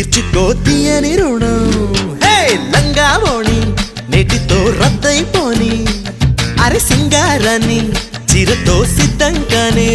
తీర్చుకో తీయని రుణం హే లంగావోణి నేటితో రద్దయిపోని అరే సింగారాన్ని చీరతో సిద్ధంగానే